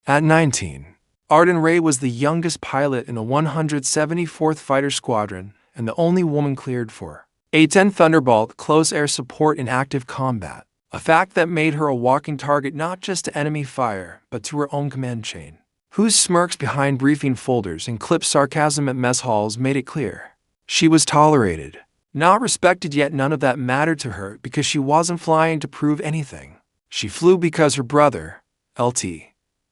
At 19, Arden Ray was the youngest pilot in the 174th Fighter Squadron and the only woman cleared for A-10 Thunderbolt close air support in active combat, a fact that made her a walking target not just to enemy fire, but to her own command chain, whose smirks behind briefing folders and clipped sarcasm at mess halls made it clear. She was tolerated, not respected, yet none of that mattered to her because she wasn't flying to prove anything. She flew because her brother, Lt.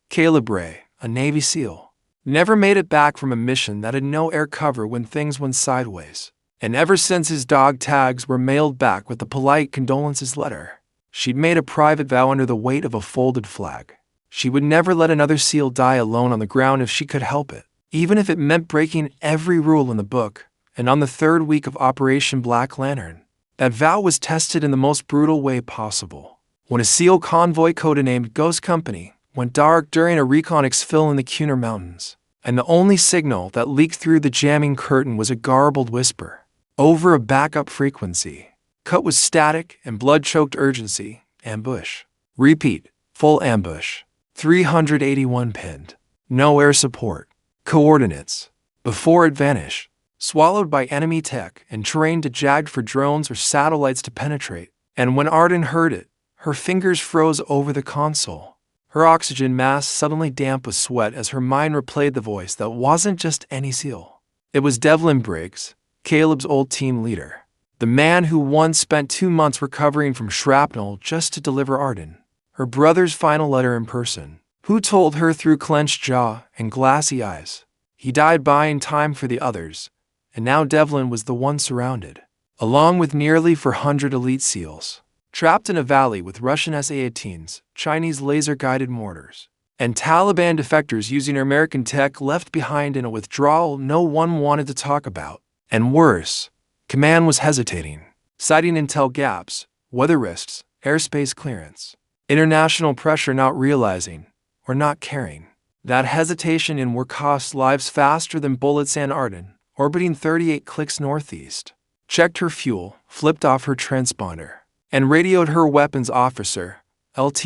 Caleb Ray, a Navy SEAL, never made it back from a mission that had no air cover when things went sideways. And ever since his dog tags were mailed back with a polite condolences letter, she'd made a private vow under the weight of a folded flag. She would never let another SEAL die alone on the ground if she could help it, even if it meant breaking every rule in the book. And on the third week of Operation Black Lantern, that vow was tested in the most brutal way possible. When a SEAL convoy codenamed Ghost Company went dark during a recon exfil in the Cunard Mountains, and the only signal that leaked through the jamming curtain was a garbled whisper over a backup frequency, cut with static and blood-choked urgency. Ambush. Repeat. Full ambush. 381 pinned. No air support. Coordinates. Before it vanished, swallowed by enemy tech and terrain too jagged for drones or satellites to penetrate. And when Arden heard it, her fingers froze over the console. Her oxygen mask suddenly damp with sweat as her mind replayed the voice that wasn't just any SEAL. It was Devlin Briggs, Caleb's old team leader, the man who once spent 2 months recovering from shrapnel just to deliver Arden her brother's final letter in person, who told her through clenched jaw and glassy eyes he died buying time for the others. And now Devlin was the one surrounded, along with nearly 400 elite SEALs, trapped in a valley with Russian SA-18s, Chinese laser-guided mortars, and Taliban defectors using American tech left behind in a withdrawal no one wanted to talk about. And worse, command was hesitating, citing intel gaps, weather risks, airspace clearance, international pressure, not realizing, or not caring, that hesitation in war cost lives faster than bullets. And Arden, orbiting 38 clicks northeast, checked her fuel, flipped off her transponder, and radioed her weapons officer, Lt.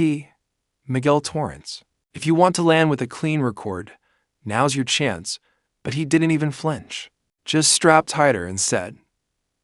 Miguel Torrance. If you want to land with a clean record, now's your chance. But he didn't even flinch, just strapped tighter and said,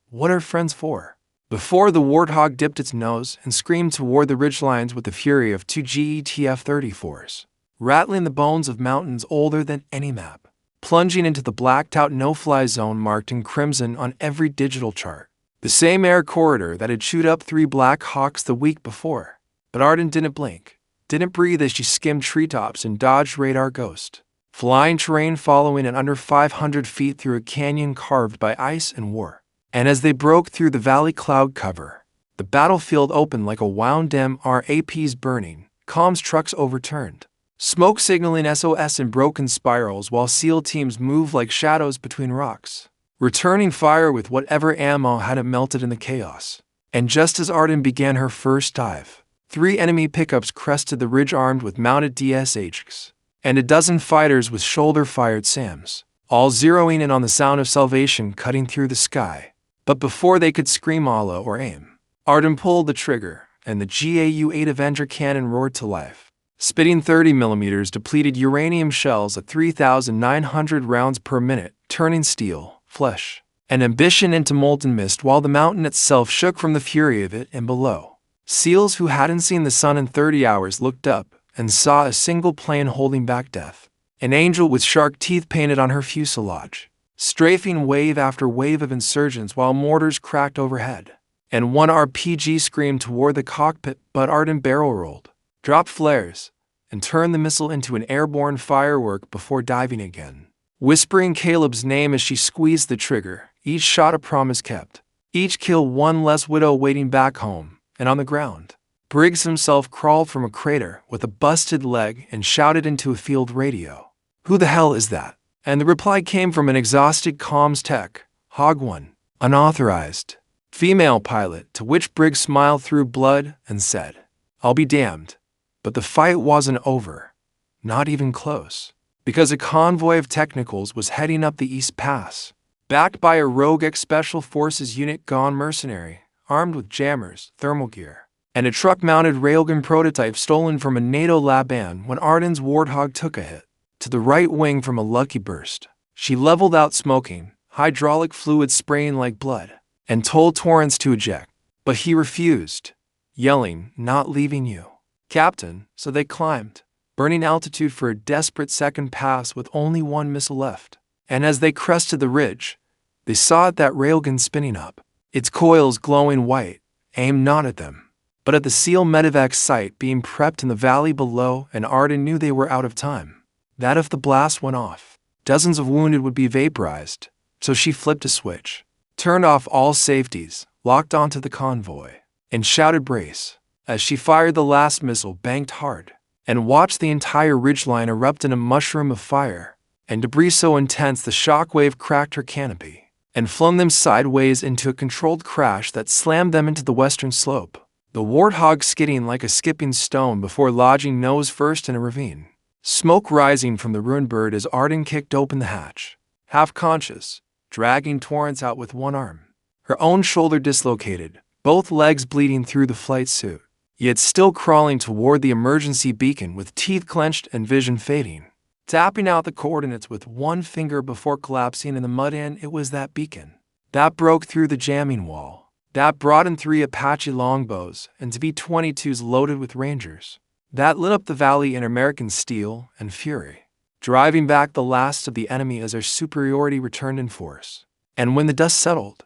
"What are friends for?" Before the Warthog dipped its nose and screamed toward the ridgelines with the fury of 2 GETF-34s, rattling the bones of mountains older than any map, plunging into the blacked-out no-fly zone marked in crimson on every digital chart. The same air corridor that had chewed up 3 Black Hawks the week before. But Arden didn't blink, didn't breathe as she skimmed treetops and dodged radar ghost, flying terrain following at under 500 feet through a canyon carved by ice and war. And as they broke through the valley cloud cover, the battlefield opened like a wound dam. RAPs burning, comms trucks overturned, smoke signaling SOS in broken spirals while SEAL teams moved like shadows between rocks, returning fire with whatever ammo hadn't melted in the chaos. And just as Arden began her first dive, 3 enemy pickups crested the ridge armed with mounted DSHs, and a dozen fighters with shoulder-fired SAMs, all zeroing in on the sound of salvation cutting through the sky. But before they could scream Allah or aim, Arden pulled the trigger, and the GAU-8 Avenger cannon roared to life, spitting 30mm depleted uranium shells at 3,900 rounds per minute, turning steel, flesh, and ambition into molten mist while the mountain itself shook from the fury of it. And below, SEALs who hadn't seen the sun in 30 hours looked up and saw a single plane holding back death, an angel with shark teeth painted on her fuselage, strafing wave after wave of insurgents while mortars cracked overhead. And one RPG screamed toward the cockpit, but Arden barrel rolled, dropped flares, and turned the missile into an airborne firework before diving again, whispering Caleb's name as she squeezed the trigger. Each shot a promise kept, each kill one less widow waiting back home. And on the ground, Briggs himself crawled from a crater with a busted leg and shouted into a field radio, "Who the hell is that?" And the reply came from an exhausted comms tech, Hog 1, unauthorized, female pilot, to which Briggs smiled through blood and said, "I'll be damned." But the fight wasn't over, not even close, because a convoy of technicals was heading up the East Pass, backed by a rogue ex-Special Forces unit gone mercenary, armed with jammers, thermal gear, and a truck-mounted railgun prototype stolen from a NATO lab ban when Arden's Warthog took a hit to the right wing from a lucky burst. She leveled out smoking, hydraulic fluid spraying like blood, and told Torrance to eject, but he refused, yelling, "Not leaving you, Captain." So they climbed, burning altitude for a desperate second pass with only one missile left. And as they crested the ridge, they saw that railgun spinning up, its coils glowing white, aimed not at them, but at the SEAL medevac site being prepped in the valley below, and Arden knew they were out of time. That if the blast went off, dozens of wounded would be vaporized, so she flipped a switch, turned off all safeties, locked onto the convoy, and shouted "Brace!" as she fired the last missile, banked hard, and watched the entire ridgeline erupt in a mushroom of fire and debris so intense the shockwave cracked her canopy and flung them sideways into a controlled crash that slammed them into the western slope, the Warthog skidding like a skipping stone before lodging nose first in a ravine. Smoke rising from the ruined bird as Arden kicked open the hatch, half conscious, dragging Torrance out with one arm, her own shoulder dislocated, both legs bleeding through the flight suit, yet still crawling toward the emergency beacon with teeth clenched and vision fading. Tapping out the coordinates with one finger before collapsing in the mud, and it was that beacon that broke through the jamming wall, that brought in 3 Apache longbows and V-22s loaded with Rangers, that lit up the valley in American steel and fury, driving back the last of the enemy as their superiority returned in force. And when the dust settled,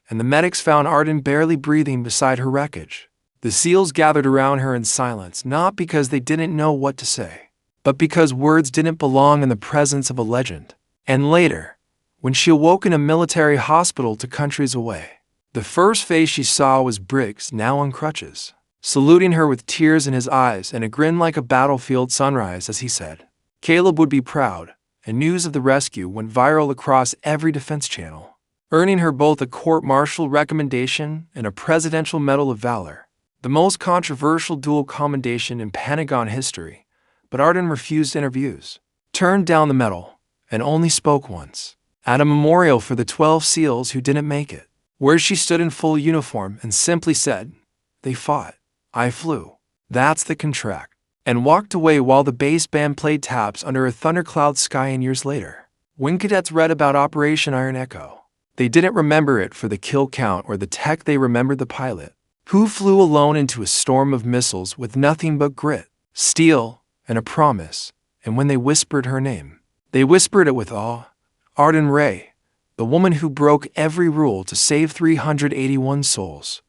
and the medics found Arden barely breathing beside her wreckage, the SEALs gathered around her in silence, not because they didn't know what to say, but because words didn't belong in the presence of a legend. And later, when she awoke in a military hospital to countries away, the first face she saw was Briggs, now on crutches, saluting her with tears in his eyes and a grin like a battlefield sunrise as he said, "Caleb would be proud," and news of the rescue went viral across every defense channel, earning her both a court-martial recommendation and a Presidential Medal of Valor, the most controversial dual commendation in Pentagon history. But Arden refused interviews, turned down the medal, and only spoke once, at a memorial for the 12 SEALs who didn't make it, where she stood in full uniform and simply said, "They fought. I flew. That's the contract," and walked away while the bass band played taps under a thundercloud sky. And years later, when cadets read about Operation Iron Echo, they didn't remember it for the kill count or the tech. They remembered the pilot, who flew alone into a storm of missiles with nothing but grit, steel, and a promise. And when they whispered her name, they whispered it with awe. Arden Ray, the woman who broke every rule to save 381 souls.